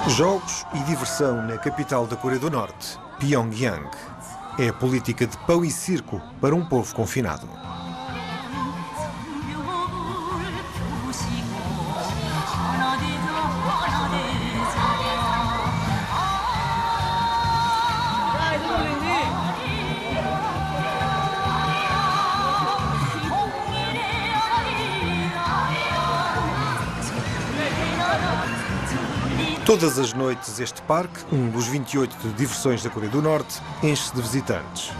Jogos e diversão na capital da Coreia do Norte, Pyongyang. É a política de pão e circo para um povo confinado. Todas as noites este parque, um dos 28 de diversões da Coreia do Norte, enche-se de visitantes.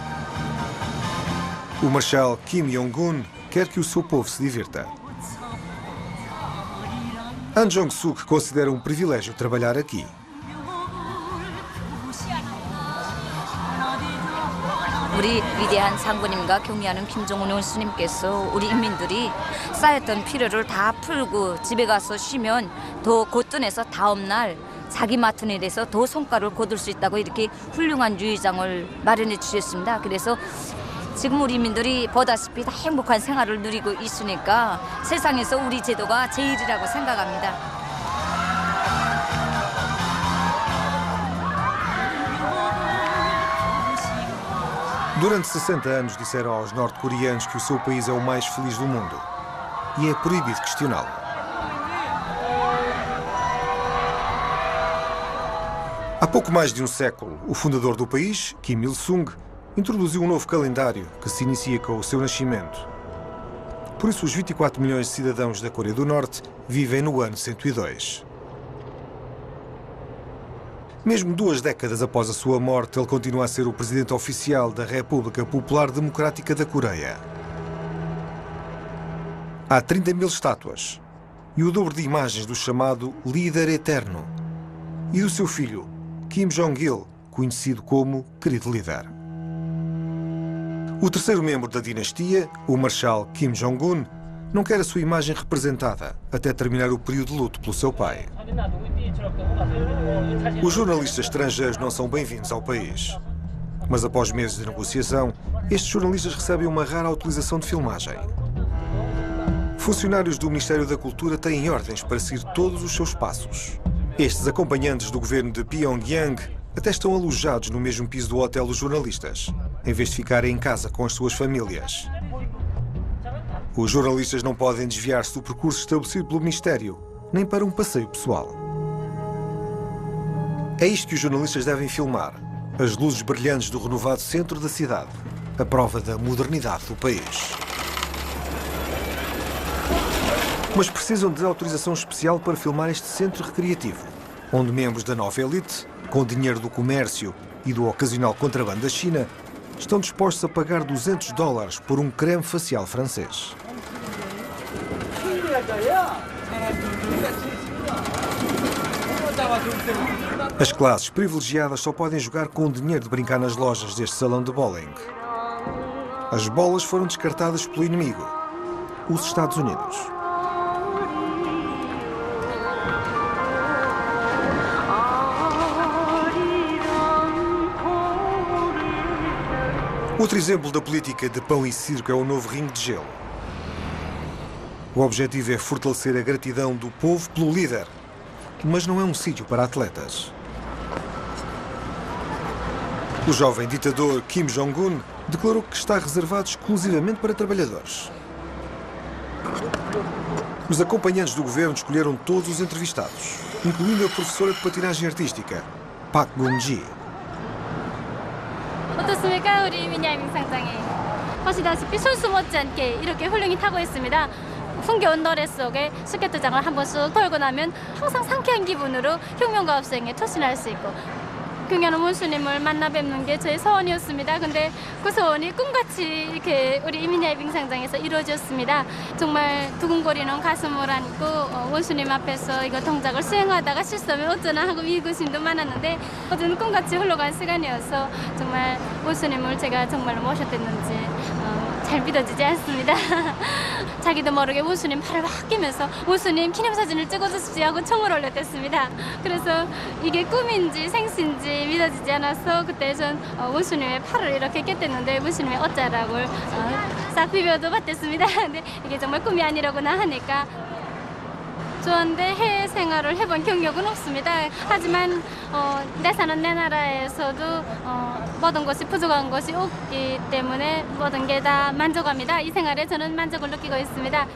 O marshal Kim Jong-un quer que o seu povo se divirta. An Jong-suk considera um privilégio trabalhar aqui. 우리 위대한 상부님과 경의하는 김정은 원수님께서 우리 인민들이 쌓였던 피로를 다 풀고 집에 가서 쉬면 더 고뜬해서 다음 날 자기 맡은 일에서 더 성과를 거둘 수 있다고 이렇게 훌륭한 유의장을 마련해 주셨습니다. 그래서 지금 우리 인민들이 보다시피 다 행복한 생활을 누리고 있으니까 세상에서 우리 제도가 제일이라고 생각합니다. Durante 60 anos disseram aos norte-coreanos que o seu país é o mais feliz do mundo. E é proibido questioná-lo. Há pouco mais de um século, o fundador do país, Kim Il-sung, introduziu um novo calendário que se inicia com o seu nascimento. Por isso, os 24 milhões de cidadãos da Coreia do Norte vivem no ano 102. Mesmo 2 décadas após a sua morte, ele continua a ser o presidente oficial da República Popular Democrática da Coreia. Há 30 mil estátuas e o dobro de imagens do chamado líder eterno e do seu filho, Kim Jong-il, conhecido como querido líder. O terceiro membro da dinastia, o marshal Kim Jong-un, não quer a sua imagem representada até terminar o período de luto pelo seu pai. Os jornalistas estrangeiros não são bem-vindos ao país. Mas após meses de negociação, estes jornalistas recebem uma rara autorização de filmagem. Funcionários do Ministério da Cultura têm ordens para seguir todos os seus passos. Estes acompanhantes do governo de Pyongyang até estão alojados no mesmo piso do hotel dos jornalistas, em vez de ficarem em casa com as suas famílias. Os jornalistas não podem desviar-se do percurso estabelecido pelo Ministério, nem para um passeio pessoal. É isto que os jornalistas devem filmar, as luzes brilhantes do renovado centro da cidade, a prova da modernidade do país. Mas precisam de autorização especial para filmar este centro recreativo, onde membros da nova elite, com dinheiro do comércio e do ocasional contrabando da China, estão dispostos a pagar $200 por um creme facial francês. As classes privilegiadas só podem jogar com o dinheiro de brincar nas lojas deste salão de bowling. As bolas foram descartadas pelo inimigo, os Estados Unidos. Outro exemplo da política de pão e circo é o novo ringue de gelo. O objetivo é fortalecer a gratidão do povo pelo líder, mas não é um sítio para atletas. O jovem ditador Kim Jong-un declarou que está reservado exclusivamente para trabalhadores. Os acompanhantes do governo escolheram todos os entrevistados, incluindo a professora de patinagem artística, Park Gun-ji. 어떻습니까? 우리 이민야민 상장이 보시다시피 선수 못지않게 이렇게 훌륭히 타고 있습니다. 흥겨운 노래 속에 스케이트장을 한 번 쑥 돌고 나면 항상 상쾌한 기분으로 혁명과 업생에 투신할 수 있고 경연한 원수님을 만나 뵙는 게 저의 소원이었습니다. 근데 그 소원이 꿈같이 이렇게 우리 이민야빙 상장에서 이루어졌습니다. 정말 두근거리는 가슴을 안고 원수님 앞에서 이거 동작을 수행하다가 실수하면 어쩌나 하고 위기심도 많았는데 어제는 꿈같이 흘러간 시간이어서 정말 원수님을 제가 정말로 모셨댔는지 잘 믿어지지 않습니다. 자기도 모르게 원수님 팔을 확 끼면서 원수님 기념사진을 찍어주십시오 하고 총을 올렸댔습니다. 그래서 이게 꿈인지 생시인지 믿어지지 않아서 그때 전 원수님의 팔을 이렇게 깼댔는데 원수님의 어짜락을 싹 비벼도 받댔습니다. 근데 이게 정말 꿈이 아니라고나 하니까 좋았는데 해외 생활을 해본 경력은 없습니다. 하지만 내 사는 내 나라에서도 모든 것이 부족한 것이 없기 때문에 모든 게 다 만족합니다. 이 생활에 저는 만족을 느끼고 있습니다.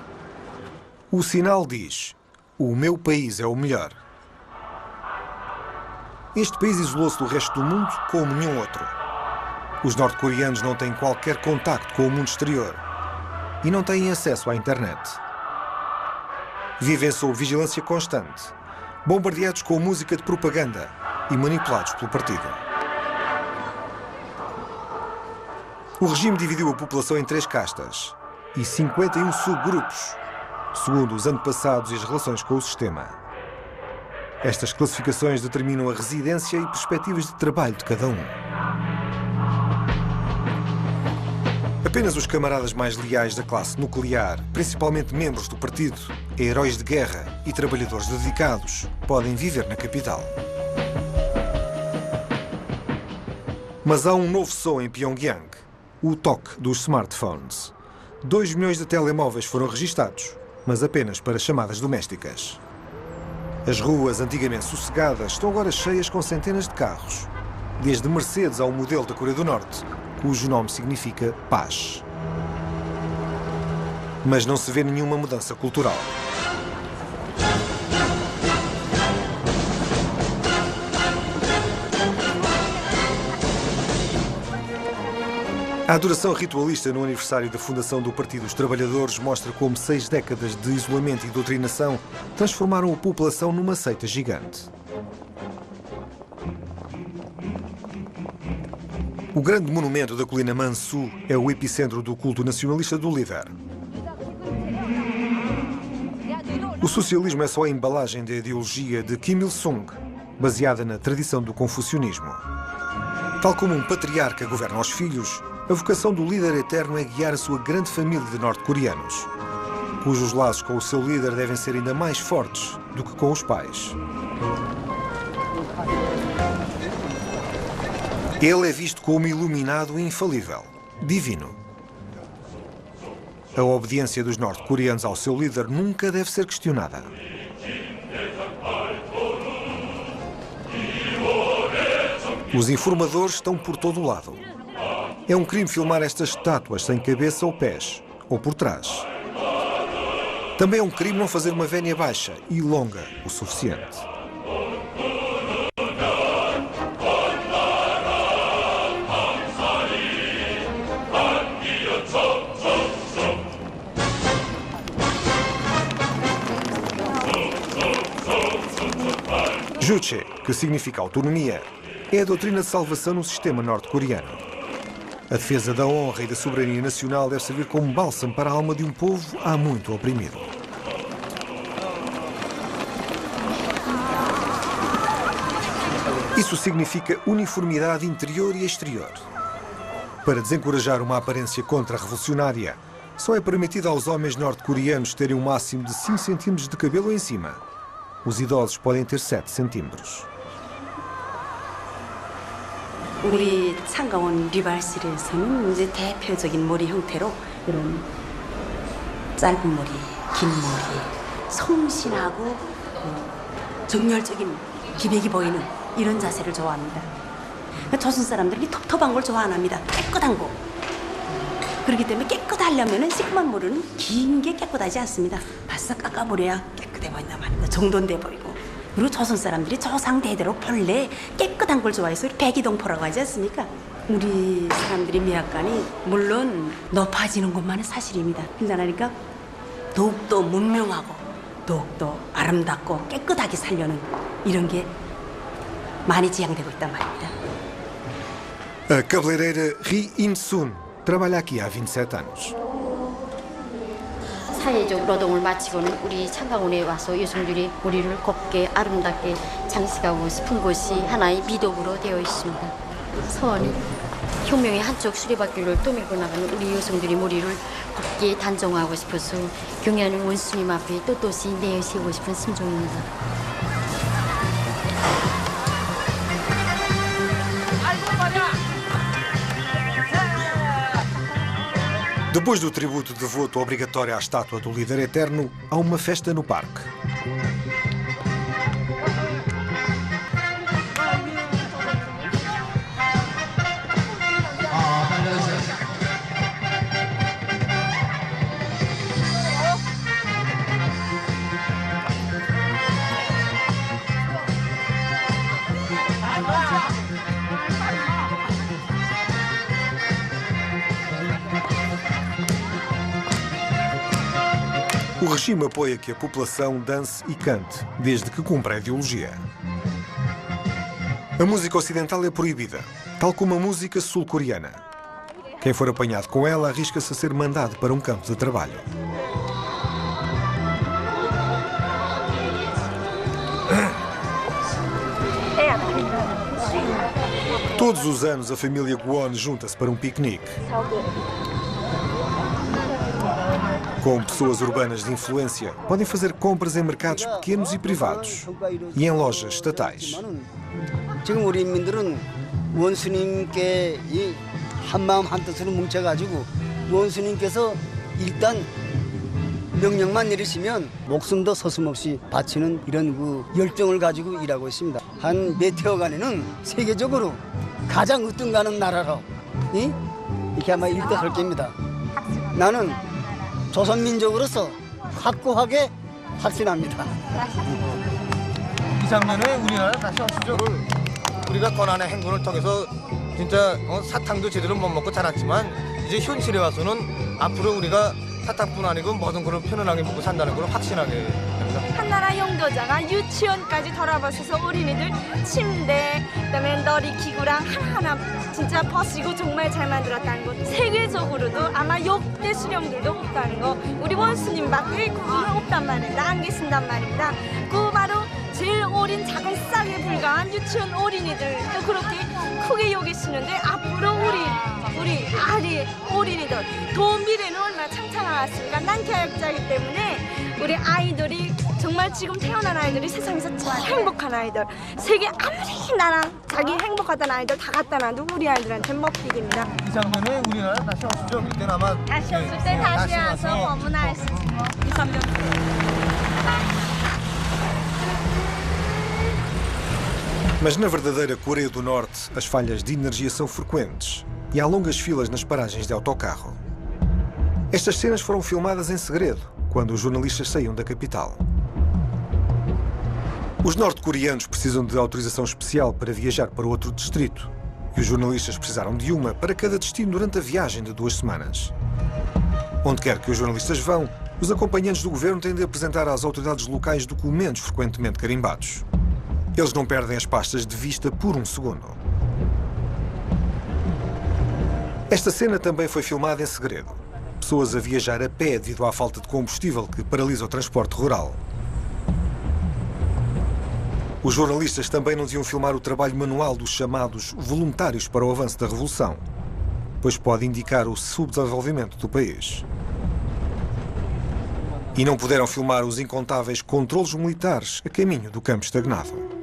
O sinal diz: o meu país é o melhor. Este país isolou-se do resto do mundo como nenhum outro. Os norte-coreanos não têm qualquer contacto com o mundo exterior e não têm acesso à internet. Vivem sob vigilância constante, bombardeados com música de propaganda e manipulados pelo partido. O regime dividiu a população em 3 castas e 51 subgrupos, segundo os antepassados e as relações com o sistema. Estas classificações determinam a residência e perspectivas de trabalho de cada um. Apenas os camaradas mais leais da classe nuclear, principalmente membros do partido, heróis de guerra e trabalhadores dedicados, podem viver na capital. Mas há um novo som em Pyongyang, o toque dos smartphones. 2 milhões de telemóveis foram registados, mas apenas para chamadas domésticas. As ruas, antigamente sossegadas, estão agora cheias com centenas de carros, desde Mercedes ao modelo da Coreia do Norte, cujo nome significa paz. Mas não se vê nenhuma mudança cultural. A adoração ritualista no aniversário da fundação do Partido dos Trabalhadores mostra como 6 décadas de isolamento e doutrinação transformaram a população numa seita gigante. O grande monumento da colina Mansu é o epicentro do culto nacionalista do líder. O socialismo é só a embalagem da ideologia de Kim Il-sung, baseada na tradição do confucionismo. Tal como um patriarca governa os filhos, a vocação do líder eterno é guiar a sua grande família de norte-coreanos, cujos laços com o seu líder devem ser ainda mais fortes do que com os pais. Ele é visto como iluminado e infalível, divino. A obediência dos norte-coreanos ao seu líder nunca deve ser questionada. Os informadores estão por todo o lado. É um crime filmar estas estátuas sem cabeça ou pés, ou por trás. Também é um crime não fazer uma vénia baixa e longa o suficiente. Juche, que significa autonomia, é a doutrina de salvação no sistema norte-coreano. A defesa da honra e da soberania nacional deve servir como bálsamo para a alma de um povo há muito oprimido. Isso significa uniformidade interior e exterior. Para desencorajar uma aparência contra-revolucionária, só é permitido aos homens norte-coreanos terem um máximo de 5 centímetros de cabelo em cima. Os idosos podem ter 7 centímetros. 우리 창가원 리발실에서는 이제 대표적인 머리 형태로 이런 짧은 머리, 긴 머리, 성실하고 정열적인 기백이 보이는 이런 자세를 좋아합니다. 조선 사람들이 텁텁한 걸 좋아 안 합니다. 깨끗한 거. 그렇기 때문에 깨끗하려면 시큼한 머리는 긴 게 깨끗하지 않습니다. 바싹 깎아버려야 깨끗해 보인단 말입니다. 정돈돼 보이고. 그리고 조선 사람들이 조상대대로 본래 깨끗한 걸 좋아해서 백이동포라고 하지 않습니까? 우리 사람들이 미학관이 물론 높아지는 것만은 사실입니다. 그러니까 더욱더 문명하고 더욱더 아름답고 깨끗하게 살려는 이런 게 많이 지향되고 있단 말입니다. A cabeleireira Ri In-sun trabalha aqui há 27 anos. 사회적 노동을 마치고는 우리 창가원에 와서 여성들이 머리를 곱게 아름답게 장식하고 싶은 것이 하나의 미덕으로 되어 있습니다. 서원이 혁명의 한쪽 수레바퀴를 떠밀고 나가는 우리 여성들이 머리를 곱게 단정하고 싶어서 경애하는 원수님 앞에 떳떳이 내세우고 싶은 심정입니다. Depois do tributo de voto obrigatório à estátua do líder eterno, há uma festa no parque. O regime apoia que a população dance e cante, desde que cumpra a ideologia. A música ocidental é proibida, tal como a música sul-coreana. Quem for apanhado com ela arrisca-se a ser mandado para um campo de trabalho. Todos os anos a família Kwon junta-se para um piquenique. Como pessoas urbanas de influência, podem fazer compras em mercados pequenos e privados e em lojas estatais. 지금 우리 인민들은 원수님께 이 한마음 한뜻으로 뭉쳐가지고 원수님께서 일단 명령만 내리시면 목숨도 서슴없이 바치는 이런 그 열정을 가지고 일하고 있습니다. 한 몇 해여간에는 세계적으로 가장 으뜸가는 나라로 이렇게 아마 일등할 겁니다. 나는 조선민족으로서 확고하게 확신합니다. 이 장면에 우리나라 다시 왔죠. 우리가 권한의 행군을 통해서 진짜 사탕도 제대로 못 먹고 자랐지만 이제 현실에 와서는 앞으로 우리가 사탕뿐 아니고 모든 걸 편안하게 먹고 산다는 걸 확신하게 됩니다. 한나라 용도자가 유치원까지 돌아봐서 어린이들 침대, 그다음에 놀이기구랑 하나하나 진짜 버시고 정말 잘 만들었다는 것. 세계적으로도 아마 역대 수령들도 없다는 거. 우리 원수님밖에 그거는 없단 말입니다. 안 계신단 말입니다. 그 바로 제일 어린 작은 싹에 불과한 유치원 어린이들도 그렇게 크게 여기시는데 앞으로 우리 아리 어린이들 더 미래는 얼마나 창창하겠습니까? 난 교육자이기 때문에 우리 아이들이 정말 지금 태어난 아이들이 세상에서 제일 행복한 아이들. 세계 아무리 나랑 자기 행복하던 아이들 다 갖다 놔도 우리 아이들한테 먹튀기입니다. 이 장면에 우리나라 다시 왔죠. 그때는 아마 다시 왔을 때 다시 와서 너무나 2, 3년 Mas na verdadeira Coreia do Norte, as falhas de energia são frequentes e há longas filas nas paragens de autocarro. Estas cenas foram filmadas em segredo, quando os jornalistas saíam da capital. Os norte-coreanos precisam de autorização especial para viajar para outro distrito e os jornalistas precisaram de uma para cada destino durante a viagem de 2 semanas. Onde quer que os jornalistas vão, os acompanhantes do governo têm de apresentar às autoridades locais documentos frequentemente carimbados. Eles não perdem as pastas de vista por um segundo. Esta cena também foi filmada em segredo. Pessoas a viajar a pé devido à falta de combustível que paralisa o transporte rural. Os jornalistas também não deviam filmar o trabalho manual dos chamados voluntários para o avanço da revolução, pois pode indicar o subdesenvolvimento do país. E não puderam filmar os incontáveis controlos militares a caminho do campo estagnado.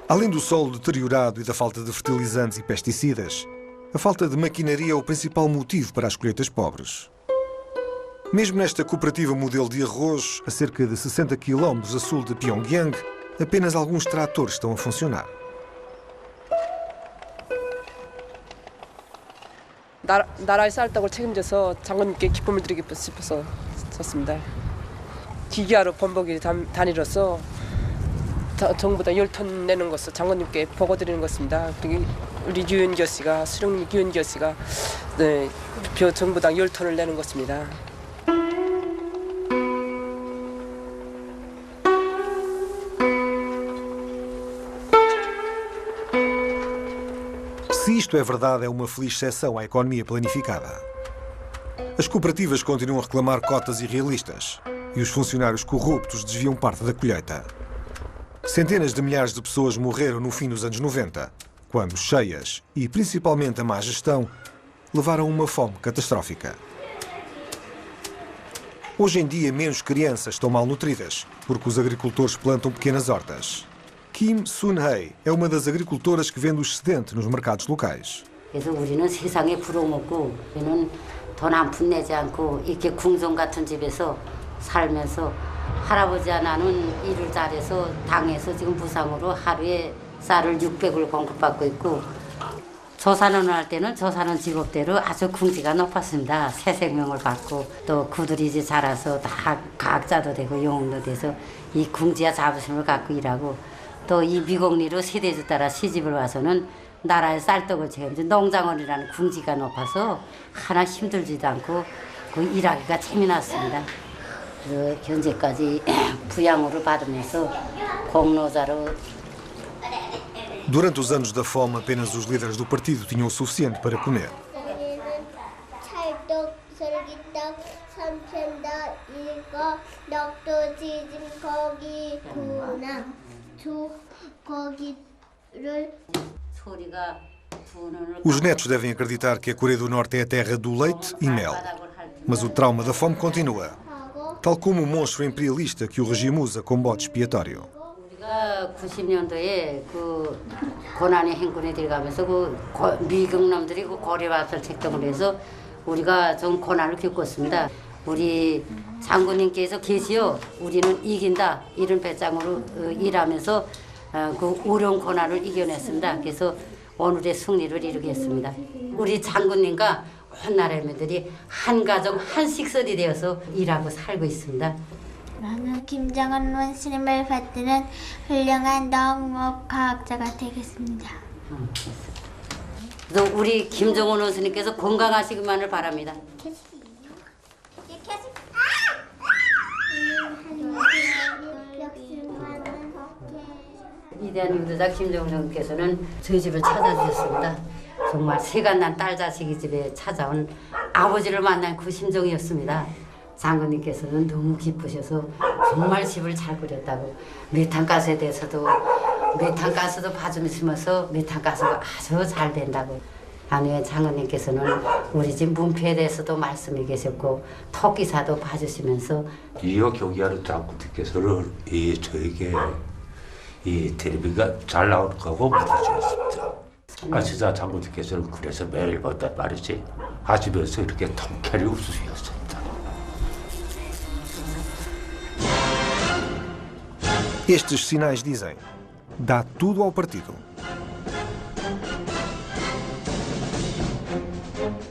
Além do solo deteriorado e da falta de fertilizantes e pesticidas, a falta de maquinaria é o principal motivo para as colheitas pobres. Mesmo nesta cooperativa modelo de arroz, a cerca de 60 km a sul de Pyongyang, apenas alguns tratores estão a funcionar. 나라의 쌀떡을 책임져서 장관님께 기쁨을 드리고 싶어서 썼습니다. 기계화로 번복이 단위로서 전부 다 10톤 내는 것을 장관님께 보고드리는 것입니다. 그리고 우리 유은교 씨가 수령님 유은교 씨가 전부당 10톤을 내는 것입니다. Se isto é verdade, é uma feliz exceção à economia planificada. As cooperativas continuam a reclamar cotas irrealistas e os funcionários corruptos desviam parte da colheita. Centenas de milhares de pessoas morreram no fim dos anos 90, quando cheias e principalmente a má gestão levaram a uma fome catastrófica. Hoje em dia, menos crianças estão mal nutridas, porque os agricultores plantam pequenas hortas. Kim Sun-hei é uma das agricultoras que vende o excedente nos mercados locais. 그래서 우리는 세상에 불어먹고 우리는 돈 한 푼 내지 않고 이렇게 궁전 같은 집에서 살면서 할아버지 하나는 일을 잘해서 당에서 지금 부상으로 하루에 쌀을 600을 공급받고 있고 조산원을 할 때는 조산원 직업대로 아주 궁지가 높았습니다. 새 생명을 받고 또 그들이 이제 자라서 다 과학자도 되고 영웅도 돼서 이 궁지와 자부심을 갖고 일하고 또 이 미국리로 세대주 따라 시집을 와서는 나라의 쌀떡을 책임져 농장원이라는 궁지가 높아서 하나 힘들지도 않고 그 일하기가 재미났습니다. 그래서 현재까지 부양으를 받으면서 공로자로. Durante os anos da fome, apenas os líderes do partido tinham o suficiente para comer. Os netos devem acreditar que a Coreia do Norte é a terra do leite e mel. Mas o trauma da fome continua, tal como o monstro imperialista que o regime usa como bode expiatório. 90년도에 그 고난의 행군에 들어가면서 그 미국 놈들이 그 고려밥을 책정을 해서 우리가 좀 고난을 겪었습니다. 우리 장군님께서 계시오, 우리는 이긴다 이런 배짱으로 일하면서 그 어려운 고난을 이겨냈습니다. 그래서 오늘의 승리를 이루겠습니다. 우리 장군님과 온 나라민들이 한 가족 한 식설이 되어서 일하고 살고 있습니다. 나는 김정은 원스님을 받드는 훌륭한 농업과학자가 되겠습니다. 그래서 우리 김정은 원스님께서 건강하시기만을 바랍니다. 위대한 유도자 김정은 선생님께서는 저희 집을 찾아주셨습니다. 정말 세간난 딸 자식이 집에 찾아온 아버지를 만난 그 심정이었습니다. 장군님께서는 너무 기쁘셔서 정말 집을 잘 꾸렸다고 메탄가스에 대해서도 메탄가스도 봐주시면서 메탄가스가 아주 잘 된다고. 아니 장군님께서는 우리 집 문패에 대해서도 말씀이 계셨고 토끼사도 봐주시면서 이어 경기하는 장군님께서는 저에게 이 텔레비가 잘 나올 거고 믿어주셨습니다. 진짜 장군님께서는 그래서 매일 봤단 말이지 하시면서 이렇게 통쾌히 웃으셨습니다. Estes sinais dizem: dá tudo ao partido.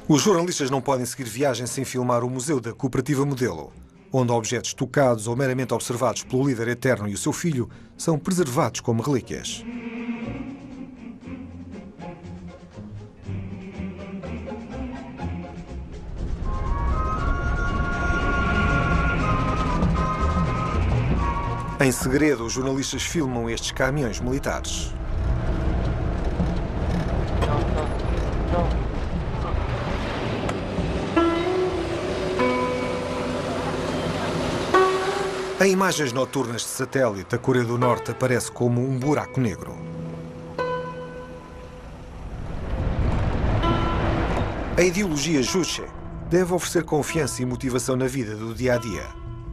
Os jornalistas não podem seguir viagem sem filmar o Museu da Cooperativa Modelo, onde objetos tocados ou meramente observados pelo líder eterno e o seu filho são preservados como relíquias. Em segredo, os jornalistas filmam estes caminhões militares. Em imagens noturnas de satélite, a Coreia do Norte aparece como um buraco negro. A ideologia Juche deve oferecer confiança e motivação na vida do dia-a-dia,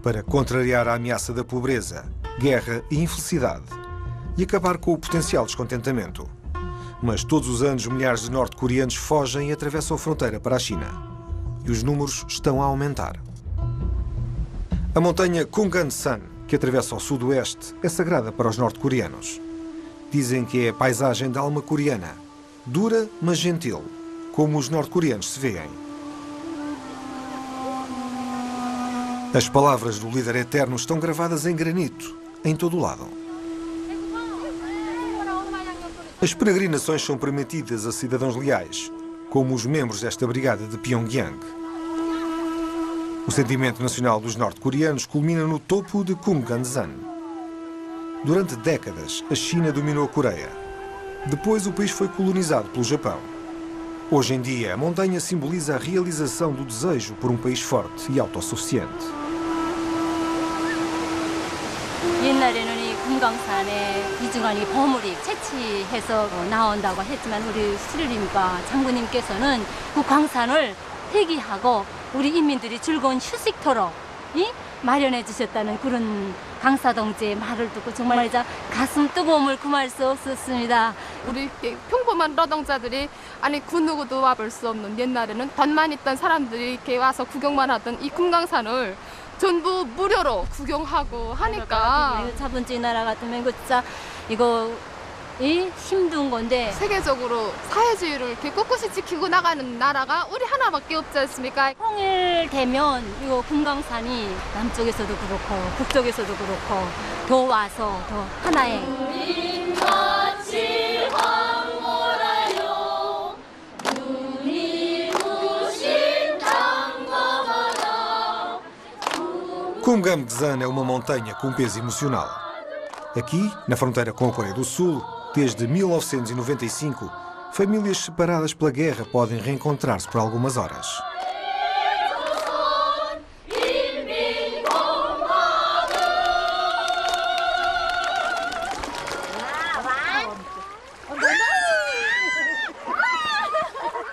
para contrariar a ameaça da pobreza, guerra e infelicidade e acabar com o potencial descontentamento. Mas todos os anos milhares de norte-coreanos fogem e atravessam a fronteira para a China. E os números estão a aumentar. A montanha Kumgangsan, que atravessa o sudoeste, é sagrada para os norte-coreanos. Dizem que é a paisagem da alma coreana, dura mas gentil, como os norte-coreanos se veem. As palavras do líder eterno estão gravadas em granito, em todo o lado. As peregrinações são permitidas a cidadãos leais, como os membros desta brigada de Pyongyang. O sentimento nacional dos norte-coreanos culmina no topo de Kumgangsan. Durante décadas, a China dominou a Coreia. Depois, o país foi colonizado pelo Japão. Hoje em dia, a montanha simboliza a realização do desejo por um país forte e autossuficiente. 옛날에는 이 금강산에 이중환이 버무리 채취해서 나온다고 했지만 우리 스릴님과 장군님께서는 그 광산을 폐기하고 우리 인민들이 즐거운 휴식터로 마련해 주셨다는 그런 강사동지의 말을 듣고 정말 가슴 뜨거움을 금할 수 없었습니다. 우리 이렇게 평범한 노동자들이 아니 그 누구도 와볼 수 없는 옛날에는 돈만 있던 사람들이 이렇게 와서 구경만 하던 이 금강산을 전부 무료로 구경하고 하니까 자본주의 나라 같으면 진짜 이거 힘든 건데 세계적으로 사회주의를 이렇게 꿋꿋이 지키고 나가는 나라가 우리 하나밖에 없지 않습니까? 통일되면 이거 금강산이 남쪽에서도 그렇고 북쪽에서도 그렇고 더 와서 더 하나의 Kumgam Dzan é uma montanha com peso emocional. Aqui, na fronteira com a Coreia do Sul, desde 1995, famílias separadas pela guerra podem reencontrar-se por algumas horas.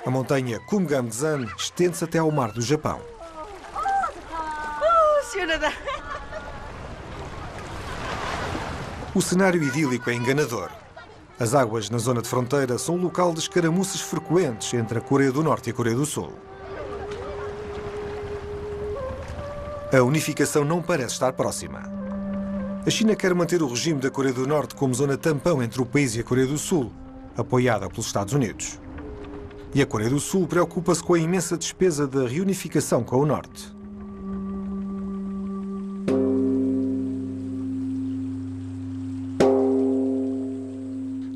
A montanha Kumgam Dzan estende-se até ao mar do Japão. O cenário idílico é enganador. As águas na zona de fronteira são um local de escaramuças frequentes entre a Coreia do Norte e a Coreia do Sul. A unificação não parece estar próxima. A China quer manter o regime da Coreia do Norte como zona tampão entre o país e a Coreia do Sul, apoiada pelos Estados Unidos. E a Coreia do Sul preocupa-se com a imensa despesa da reunificação com o Norte.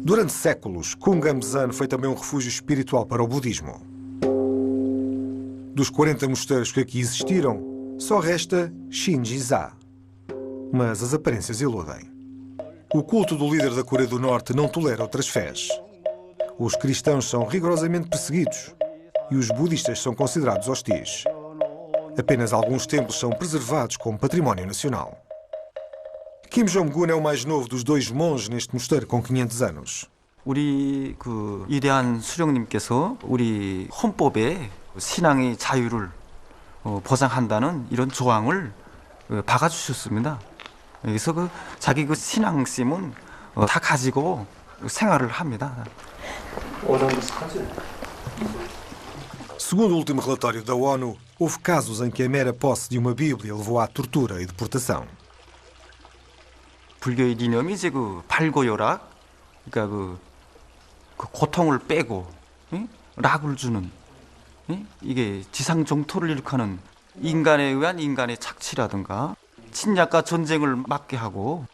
Durante séculos, Kumgam Dzan foi também um refúgio espiritual para o budismo. Dos 40 mosteiros que aqui existiram, só resta Shinji-za. Mas as aparências iludem. O culto do líder da Coreia do Norte não tolera outras fés. Os cristãos são rigorosamente perseguidos e os budistas são considerados hostis. Apenas alguns templos são preservados como património nacional. Kim Jong-un é o mais novo dos dois monges neste mosteiro com 500 anos. 우리 위대한 수령님께서 우리 헌법에 신앙의 자유를 보장한다는 이런 조항을 박아주셨습니다. 그래서 자기 신앙심은 다 가지고 생활을 합니다. Segundo o último relatório da ONU, houve casos em que a mera posse de uma Bíblia levou à tortura e deportação. 불교의 이념이 이제 발고요락, 그러니까 그 고통을 빼고 락을 주는 이게 지상 정토를 일으키는 인간에 의한 인간의 착취라든가 침략과 전쟁을 막게 하고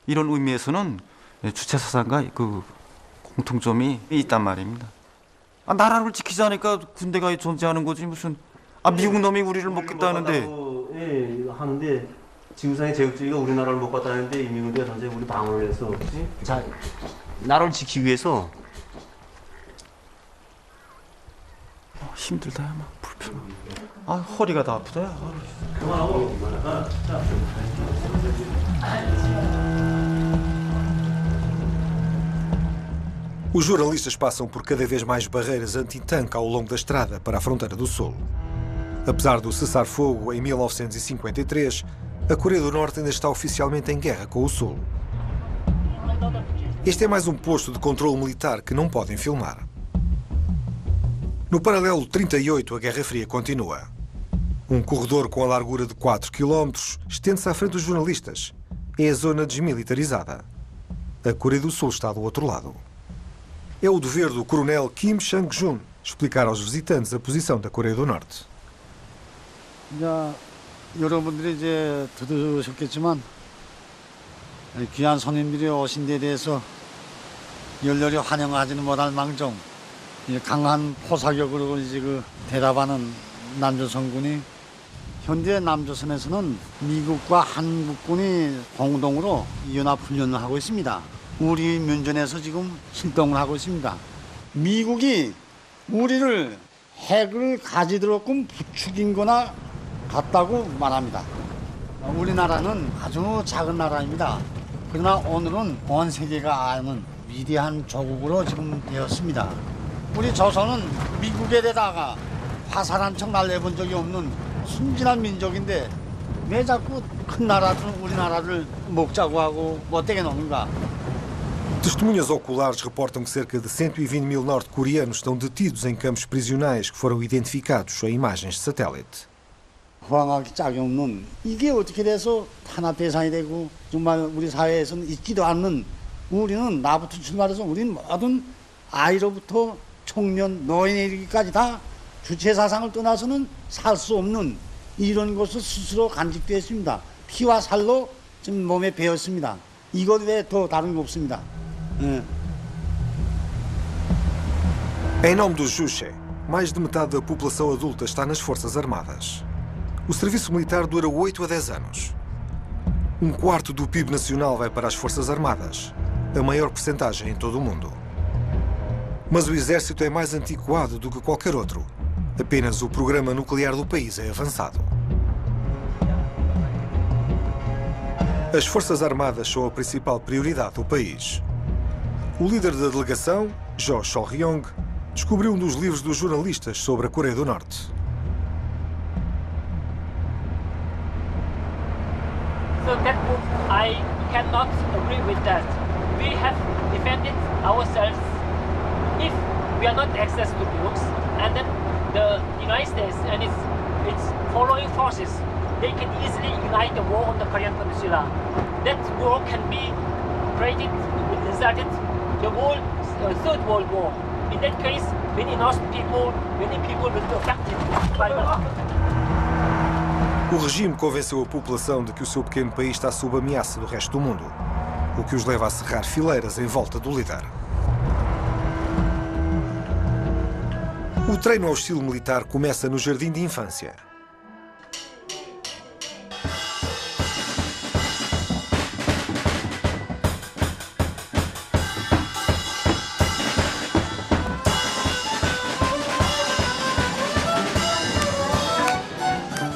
이런 의미에서는 주체 사상과 그 공통점이 있단 말입니다. 나라를 지키지 않으니까 군대가 존재하는 거지 무슨 미국 놈이 우리를 먹겠다는데 하는데 지구상의 제국주의가 우리나라를 못 갔다는데 이민우리가 전체 우리 방어를 해서 자 나라를 지키기 위해서 힘들다 막 불편하고 허리가 다 아프다. Os jornalistas passam por cada vez mais barreiras anti-tanque ao longo da estrada para a fronteira do Sul. Apesar do cessar-fogo em 1953, a Coreia do Norte ainda está oficialmente em guerra com o Sul. Este é mais um posto de controle militar que não podem filmar. No paralelo 38, a Guerra Fria continua. Um corredor com a largura de 4 km estende-se à frente dos jornalistas. É a zona desmilitarizada. A Coreia do Sul está do outro lado. É o dever do coronel Kim Sang-jun explicar aos visitantes a posição da Coreia do Norte. 여러분들이 이제 들으셨겠지만 귀한 손님들이 오신 데 대해서 열렬히 환영하지는 못할 망정 강한 포사격으로 이제 대답하는 남조선군이 현재 남조선에서는 미국과 한국군이 공동으로 연합훈련을 하고 있습니다. 우리 면전에서 지금 출동을 하고 있습니다. 미국이 우리를 핵을 가지도록끔 부추긴 거나 같다고 말합니다. 우리나라는 아주 작은 나라입니다. 그러나 오늘은 온 세계가 아는 위대한 조국으로 지금 되었습니다. 우리 조선은 미국에 대다가 화살 한 척 날려본 적이 없는 순진한 민족인데 왜 자꾸 큰 나라들은 우리나라를 먹자고 하고 못되게 노는가? Testemunhas oculares reportam que cerca de 120 mil norte-coreanos estão detidos em campos prisionais que foram identificados em imagens de satélite. 호황하기 짝이 없는 이게 어떻게 돼서 탄압 대상이 되고 정말 우리 사회에서는 있지도 않는 우리는 나부터 출발해서 우리는 모든 아이로부터 청년, 노인에 이르기까지 다 주체 사상을 떠나서는 살 수 없는 이런 것을 스스로 간직되었습니다. 피와 살로 지금 몸에 배었습니다. 이것 외에 더 다른 게 없습니다. Em nome do Juche, mais de metade da população adulta está nas Forças Armadas. O serviço militar dura 8 a 10 anos. Um quarto do PIB nacional vai para as Forças Armadas, a maior percentagem em todo o mundo. Mas o exército é mais antiquado do que qualquer outro. Apenas o programa nuclear do país é avançado. As Forças Armadas são a principal prioridade do país. O líder da delegação, Jo Sol-ryong, descobriu um dos livros dos jornalistas sobre a Coreia do Norte. So that book, I cannot agree with that. We have defended ourselves. If we are not access to books, and then the United States and its following forces, they can easily ignite the war on the Korean Peninsula. That war can be created, resulted the Third World War. In that case, many innocent people, many people will be affected by the. O regime convenceu a população de que o seu pequeno país está sob ameaça do resto do mundo, o que os leva a cerrar fileiras em volta do líder. O treino ao estilo militar começa no jardim de infância.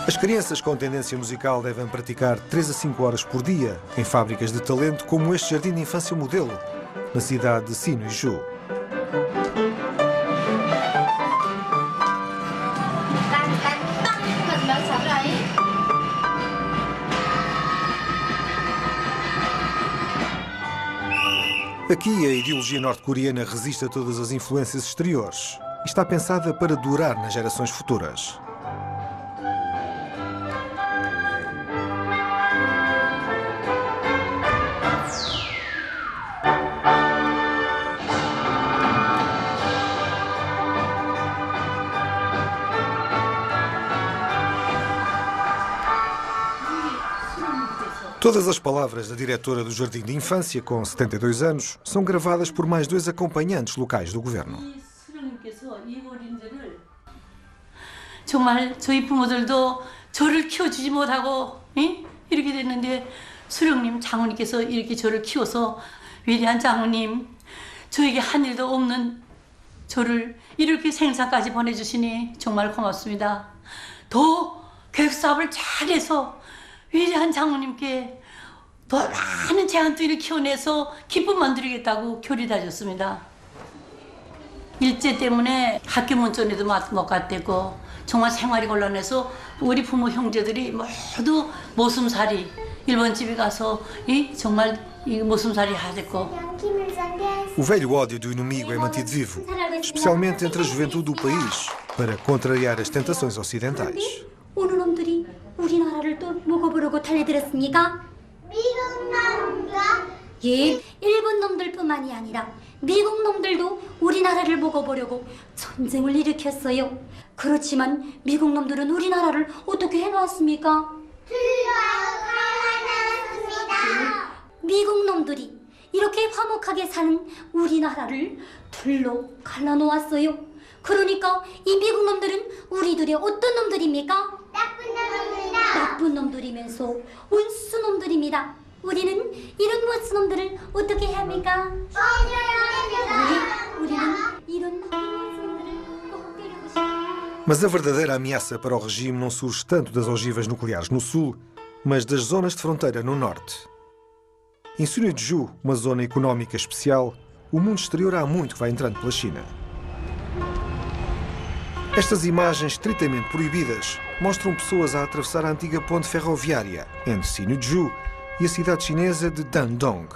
As crianças com tendência musical devem praticar 3 a 5 horas por dia em fábricas de talento como este jardim de infância modelo, na cidade de Sinuiju. Aqui a ideologia norte-coreana resiste a todas as influências exteriores e está pensada para durar nas gerações futuras. Todas as palavras da diretora do Jardim de Infância, com 72 anos, são gravadas por mais 2 acompanhantes locais do governo. 정말 저희 부모들도 저를 키워주지 못하고 이렇게 됐는데 수령님 장모님께서 이렇게 저를 키워서 위대한 장모님 저에게 한 일도 없는 저를 이렇게 생사까지 보내주시니 정말 고맙습니다. 더 교육사업을 잘해서 위대한 장모님께 더 많은 제 한두이를 키워내서 기쁨만 드리겠다고 교리다 줬습니다. 일제 때문에 학교 문전에도 못 갔대고 정말 생활이 곤란해서 우리 부모 형제들이 모두 모슴살이 일본 집에 가서 정말 모슴살이 하셨고. O velho ódio do inimigo é mantido vivo, especialmente entre a juventude do país, para contrariar as tentações ocidentais. 어느 놈들이 우리나라를 또 먹어보려고 달려들었습니까? 미국 놈들? 예, 일본 놈들뿐만이 아니라 미국 놈들도 우리나라를 먹어보려고 전쟁을 일으켰어요. 그렇지만 미국 놈들은 우리나라를 어떻게 해놓았습니까? 미국 놈들이 이렇게 화목하게 사는 우리나라를 둘로 갈라놓았어요. 그러니까 이 미국 놈들은 우리들의 어떤 놈들입니까? 나쁜 놈들입니다. 나쁜 놈들이면서 온수 놈들입니다. 우리는 이런 원수 놈들을 어떻게 해야 합니까? 우리는 이런 원수 놈들을 꼭 때리고 싶어요. Mas a verdadeira ameaça para o regime não surge tanto das ogivas nucleares no sul, mas das zonas de fronteira no norte. Em Sinuiju, uma zona económica especial, o mundo exterior há muito que vai entrando pela China. Estas imagens estritamente proibidas mostram pessoas a atravessar a antiga ponte ferroviária entre Sinuiju e a cidade chinesa de Dandong.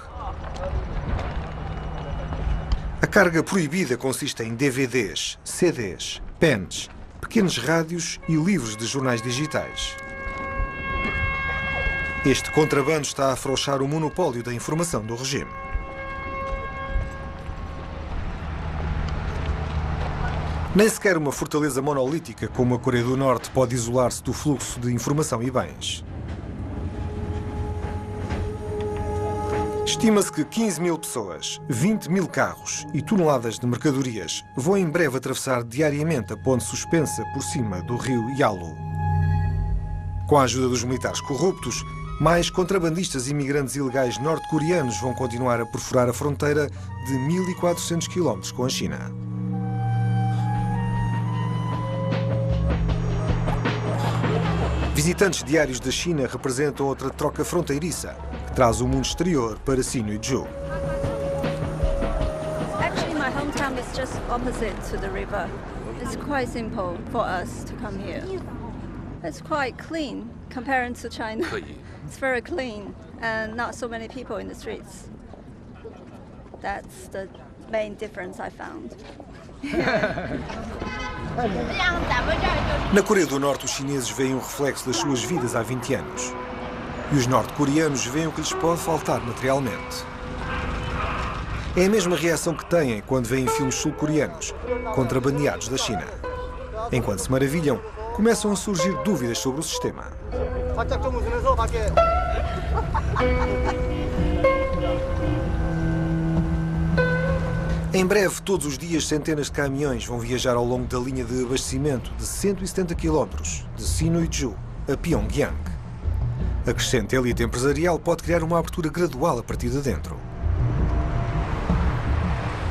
A carga proibida consiste em DVDs, CDs, pens, pequenos rádios e livros de jornais digitais. Este contrabando está a afrouxar o monopólio da informação do regime. Nem sequer uma fortaleza monolítica como a Coreia do Norte pode isolar-se do fluxo de informação e bens. Estima-se que 15 mil pessoas, 20 mil carros e toneladas de mercadorias vão em breve atravessar diariamente a ponte suspensa por cima do rio Yalu. Com a ajuda dos militares corruptos, mais contrabandistas e imigrantes ilegais norte-coreanos vão continuar a perfurar a fronteira de 1.400 km com a China. Visitantes diários da China representam outra troca fronteiriça que traz o mundo exterior para Sinuiju. Actually, my hometown is just opposite to the river. It's quite simple for us to come here. It's quite clean compared to China. It's very clean and not so many people in the streets. That's the main difference I found. Na Coreia do Norte, os chineses veem o reflexo das suas vidas há 20 anos. E os norte-coreanos veem o que lhes pode faltar materialmente. É a mesma reação que têm quando veem filmes sul-coreanos, contrabandeados da China. Enquanto se maravilham, começam a surgir dúvidas sobre o sistema. Em breve, todos os dias, centenas de caminhões vão viajar ao longo da linha de abastecimento de 170 km de Sinuiju a Pyongyang. A crescente elite empresarial pode criar uma abertura gradual a partir de dentro.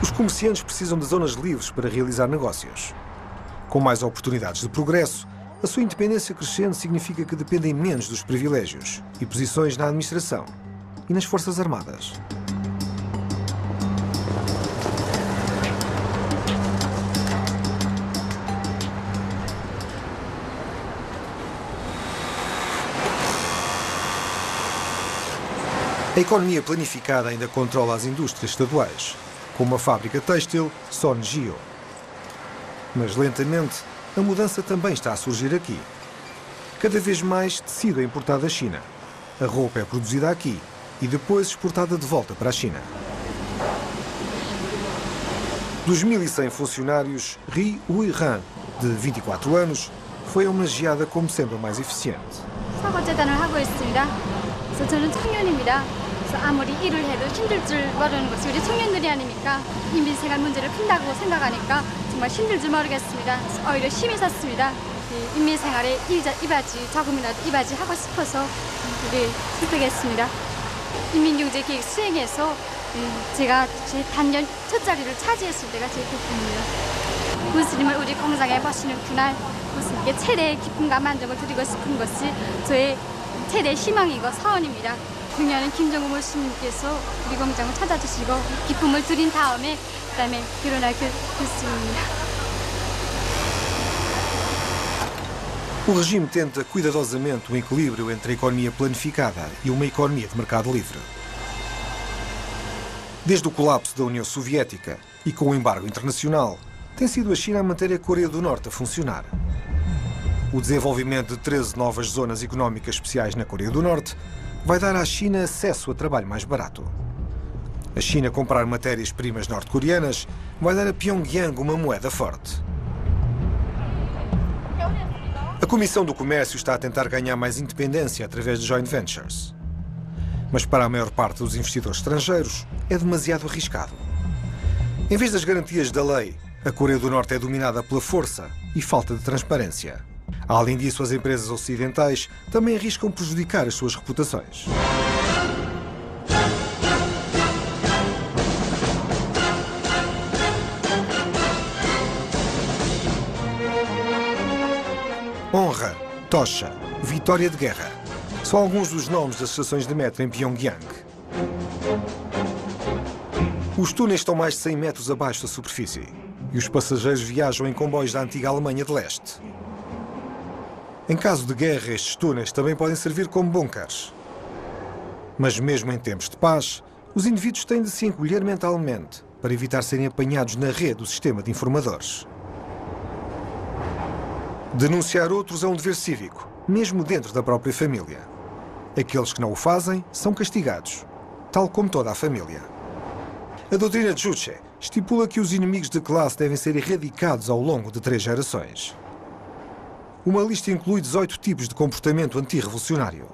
Os comerciantes precisam de zonas livres para realizar negócios. Com mais oportunidades de progresso, a sua independência crescente significa que dependem menos dos privilégios e posições na administração e nas Forças Armadas. A economia planificada ainda controla as indústrias estaduais, como a fábrica têxtil Sonjio. Mas lentamente, a mudança também está a surgir aqui. Cada vez mais tecido é importado da China. A roupa é produzida aqui e depois exportada de volta para a China. Dos 1.100 funcionários, Ri Ui-ran, de 24 anos, foi homenageada como sendo a mais eficiente. 사과재단을 하고 있습니다. 그래서 저는 청년입니다. 그래서 아무리 일을 해도 힘들 줄 모르는 것이 우리 청년들이 아닙니까? 인민생활 문제를 푼다고 생각하니까 정말 힘들 줄 모르겠습니다. 그래서 오히려 힘이 섰습니다. 인민생활에 이바지 조금이라도 이바지 하고 싶어서 우리 선택했습니다. 인민경제계획 수행해서 제가 제 단연 첫 자리를 차지했을 때가 제일 기쁩니다. 무슬림을 우리 공장에 모시는 그날 무슬림께 최대의 기쁨과 만족을 드리고 싶은 것이 저의 최대 희망이고 사원입니다. 경의하는 김정은 모씨님께서 우리 공장을 찾아주시고 기쁨을 드린 다음에 그다음에 결혼할 결심입니다. O regime tenta cuidadosamente um equilíbrio entre a economia planificada e uma economia de mercado livre. Desde o colapso da União Soviética e com o embargo internacional, tem sido a China a manter a Coreia do Norte a funcionar. O desenvolvimento de 13 novas zonas económicas especiais na Coreia do Norte vai dar à China acesso a trabalho mais barato. A China comprar matérias-primas norte-coreanas vai dar a Pyongyang uma moeda forte. A Comissão do Comércio está a tentar ganhar mais independência através de joint ventures. Mas para a maior parte dos investidores estrangeiros é demasiado arriscado. Em vez das garantias da lei, a Coreia do Norte é dominada pela força e falta de transparência. Além disso, as empresas ocidentais também arriscam prejudicar as suas reputações. Honra, tocha, vitória de guerra. São alguns dos nomes das estações de metro em Pyongyang. Os túneis estão mais de 100 metros abaixo da superfície e os passageiros viajam em comboios da antiga Alemanha de Leste. Em caso de guerra, estes túneis também podem servir como bunkers. Mas mesmo em tempos de paz, os indivíduos têm de se encolher mentalmente para evitar serem apanhados na rede do sistema de informadores. Denunciar outros é um dever cívico, mesmo dentro da própria família. Aqueles que não o fazem são castigados, tal como toda a família. A doutrina Juche estipula que os inimigos de classe devem ser erradicados ao longo de 3 gerações. Uma lista inclui 18 tipos de comportamento antirrevolucionário.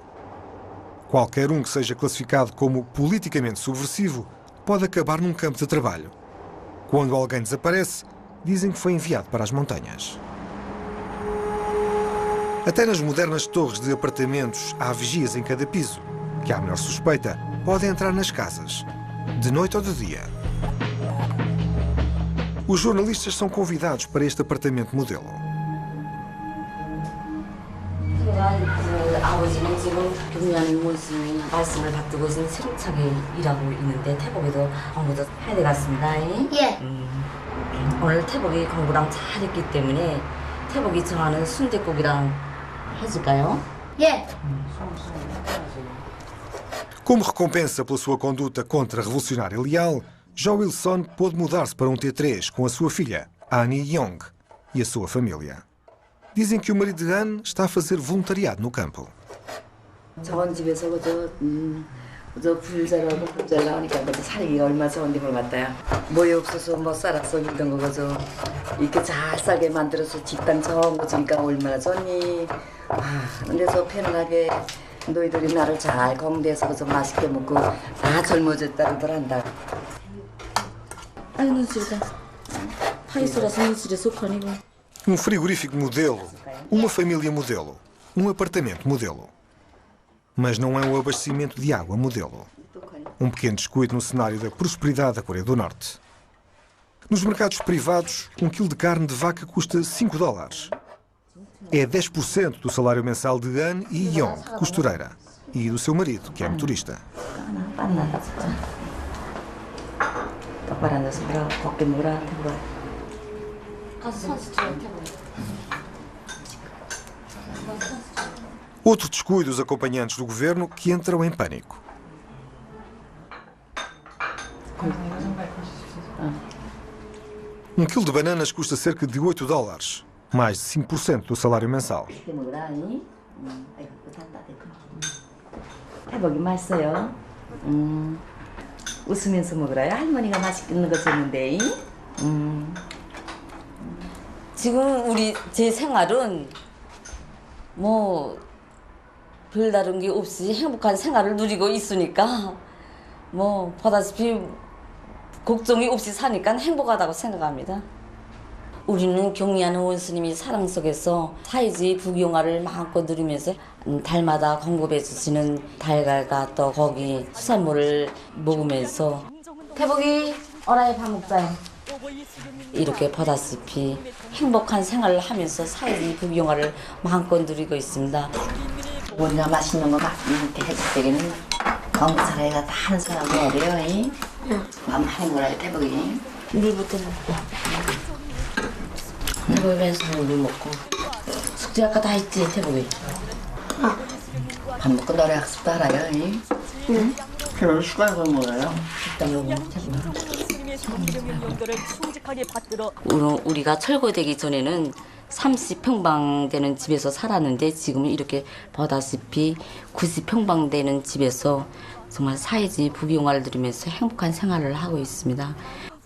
Qualquer um que seja classificado como politicamente subversivo pode acabar num campo de trabalho. Quando alguém desaparece, dizem que foi enviado para as montanhas. Até nas modernas torres de apartamentos há vigias em cada piso, que, à menor suspeita, podem entrar nas casas, de noite ou de dia. Os jornalistas são convidados para este apartamento modelo. 아버지는 지금 경미하는 모습이 말씀을 받들고 지금 세림차게 일하고 있는데 태복이도 공부도 해야 되겠습니다. 예. 오늘 태복이 공부랑 잘했기 때문에 태복이 정하는 순댓국이랑 해줄까요? 예. Como recompensa pela sua conduta contra-revolucionária e leal, Jo Il-sung pôde mudar-se para um T3 com a sua filha, Annie Young, e a sua família. Dizem que o marido de Anne está a fazer voluntariado no campo. 저번 집에서 그저 불자라고 불잘 나오니까 그저 살기가 얼마나 좋은데 뭘 갖다야. 뭐에 없어서 못 살았어 힘든 거 그저 이렇게 잘 싸게 만들어서 집당 처음 주니까 얼마나 좋니. 근데 저 편안하게 너희들이 나를 잘 공대해서 그저 맛있게 먹고 다 젊어졌다고들 한다. 아유 눈치다. 파이스라서 눈치를 속하니고. Frigorífico modelo, uma família modelo, apartamento modelo. Mas não é um abastecimento de água modelo. Pequeno descuido no cenário da prosperidade da Coreia do Norte. Nos mercados privados, 1 quilo de carne de vaca custa $5. É 10% do salário mensal de Anne e Young, costureira, e do seu marido, que é motorista. Outro descuido dos acompanhantes do governo que entram em pânico. Um quilo de bananas custa cerca de $8, mais de 5% do salário mensal. 태복이 맛있어요. 웃으면서 먹으라요. 할머니가 맛있는 거 줬는데. 지금 제 생활은 뭐 별다른 게 없이 행복한 생활을 누리고 있으니까 뭐 보다시피 걱정이 없이 사니까 행복하다고 생각합니다. 우리는 경리하는 원스님이 사랑 속에서 사이지 부귀영화를 마음껏 누리면서 달마다 공급해 주시는 달걀과 또 고기, 수산물을 먹으면서 태복이 어라이 밥 먹자요. 이렇게 보다시피 행복한 생활을 하면서 사이지 부귀영화를 마음껏 누리고 있습니다. 뭔가 맛있는 거 많게 해줄 때는 공부 잘해가 다 하는 사람 해야 돼요. 마음 하는 거라요 태복이. 물부터 먹고 태복이면서 물 먹고 숙제 아까 다 했지 태복이. 밥 먹고 노래 학습도 알아요. 응. 그럼 시간에서 뭐예요? 식당 먹으면 우리가 철거되기 전에는 30평방 되는 집에서 살았는데 지금은 이렇게 보다시피 90평방 되는 집에서 정말 사회주의 부귀영화를 누리면서 행복한 생활을 하고 있습니다.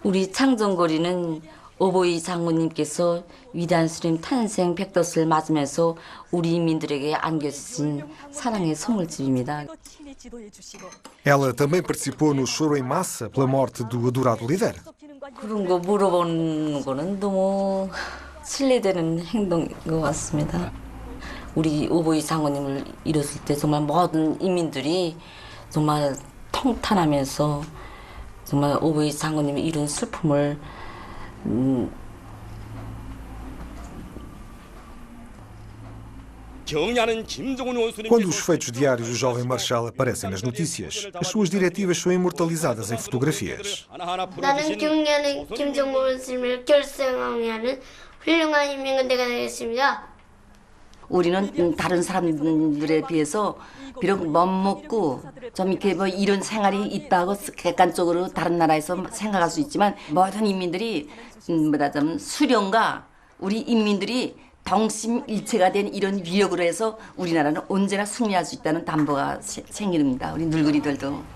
우리 창정거리는 오보이 장모님께서 위대한 스님 탄생 100돛을 맞으면서 우리 인민들에게 안겨주신 사랑의 선물집입니다. Ela também participou no choro em massa pela morte do adorado líder. 그런 거 물어보는 거는 너무 실례되는 행동인 것 같습니다. 우리 오보이 장모님을 잃었을 때 정말 모든 인민들이 정말 통탄하면서 정말 오보이 장모님이 이룬 슬픔을 Quando os feitos diários do jovem marechal aparecem nas notícias, as suas diretivas são imortalizadas em fotografias. 나는 경리하는 김정은 원스님을 결성하는 훌륭한 인민군대가 되겠습니다. 우리는 다른 사람들에 비해서 비록 멋먹고 좀 이렇게 뭐 이런 생활이 있다고 객관적으로 다른 나라에서 생각할 수 있지만 모든 인민들이 뭐라자면 수령과 우리 인민들이 동심일체가 된 이런 위력으로 해서 우리나라는 언제나 승리할 수 있다는 담보가 생깁니다. 우리 늙은이들도.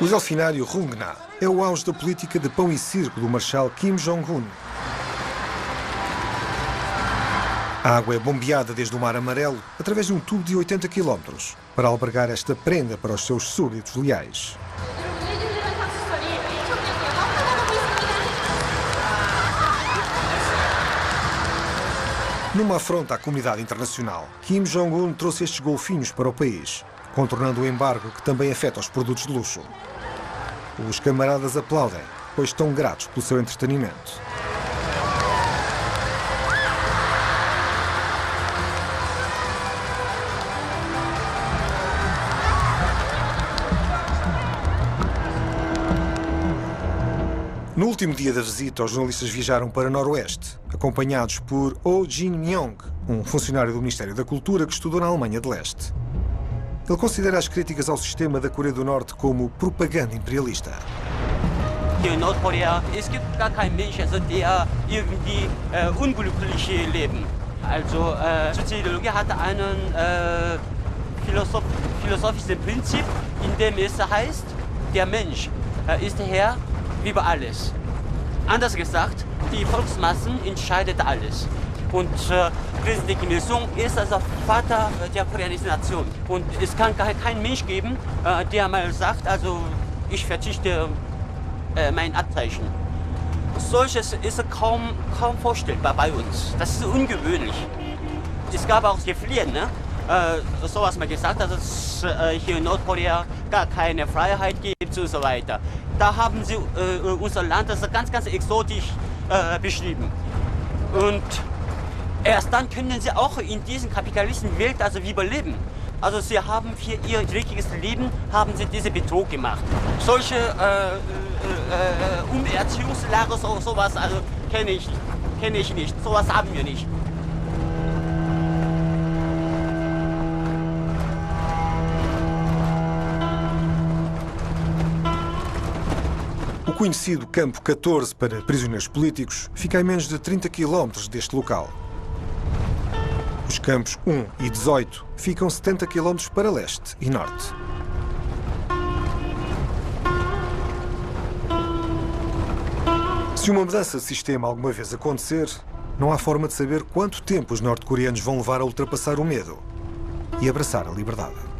O delfinário Rungna é o auge da política de pão e circo do marechal Kim Jong-un. A água é bombeada desde o Mar Amarelo através de um tubo de 80 km para albergar esta prenda para os seus súditos leais. Numa afronta à comunidade internacional, Kim Jong-un trouxe estes golfinhos para o país, contornando o embargo que também afeta os produtos de luxo. Os camaradas aplaudem, pois estão gratos pelo seu entretenimento. No último dia da visita, os jornalistas viajaram para Noroeste, acompanhados por Oh Jin-myung, funcionário do Ministério da Cultura que estudou na Alemanha de Leste. Ele considera as críticas ao sistema da Coreia do Norte como propaganda imperialista. Hier in Nordkorea, es gibt gar keinen Mensch, also der irgendwie unglücklich leben. Also Soziologie hat einen philosophischen Prinzip, in dem es heißt, der Mensch ist Herr über alles. Anders gesagt, die Volksmassen entscheidet alles. Und Präsident Kim Il-sung ist also Vater der koreanischen Nation. Und es kann keinen Mensch geben, der mal sagt, also ich verzichte mein Abzeichen. Solches ist kaum vorstellbar bei uns. Das ist ungewöhnlich. Es gab auch Gefliehen, ne? So was man gesagt hat, dass es hier in Nordkorea gar keine Freiheit gibt und so weiter. Da haben sie unser Land das ganz exotisch beschrieben. Und erst dann können sie auch in dieser kapitalistischen Welt also überleben. Also sie haben für ihr richtiges Leben haben sie diesen Betrug gemacht. Solche Umerziehungslager, sowas also kenne ich nicht. Sowas haben wir nicht. O conhecido Campo 14 para prisioneiros políticos fica a menos de 30 km deste local. Os campos 1 e 18 ficam 70 km para leste e norte. Se uma mudança de sistema alguma vez acontecer, não há forma de saber quanto tempo os norte-coreanos vão levar a ultrapassar o medo e abraçar a liberdade.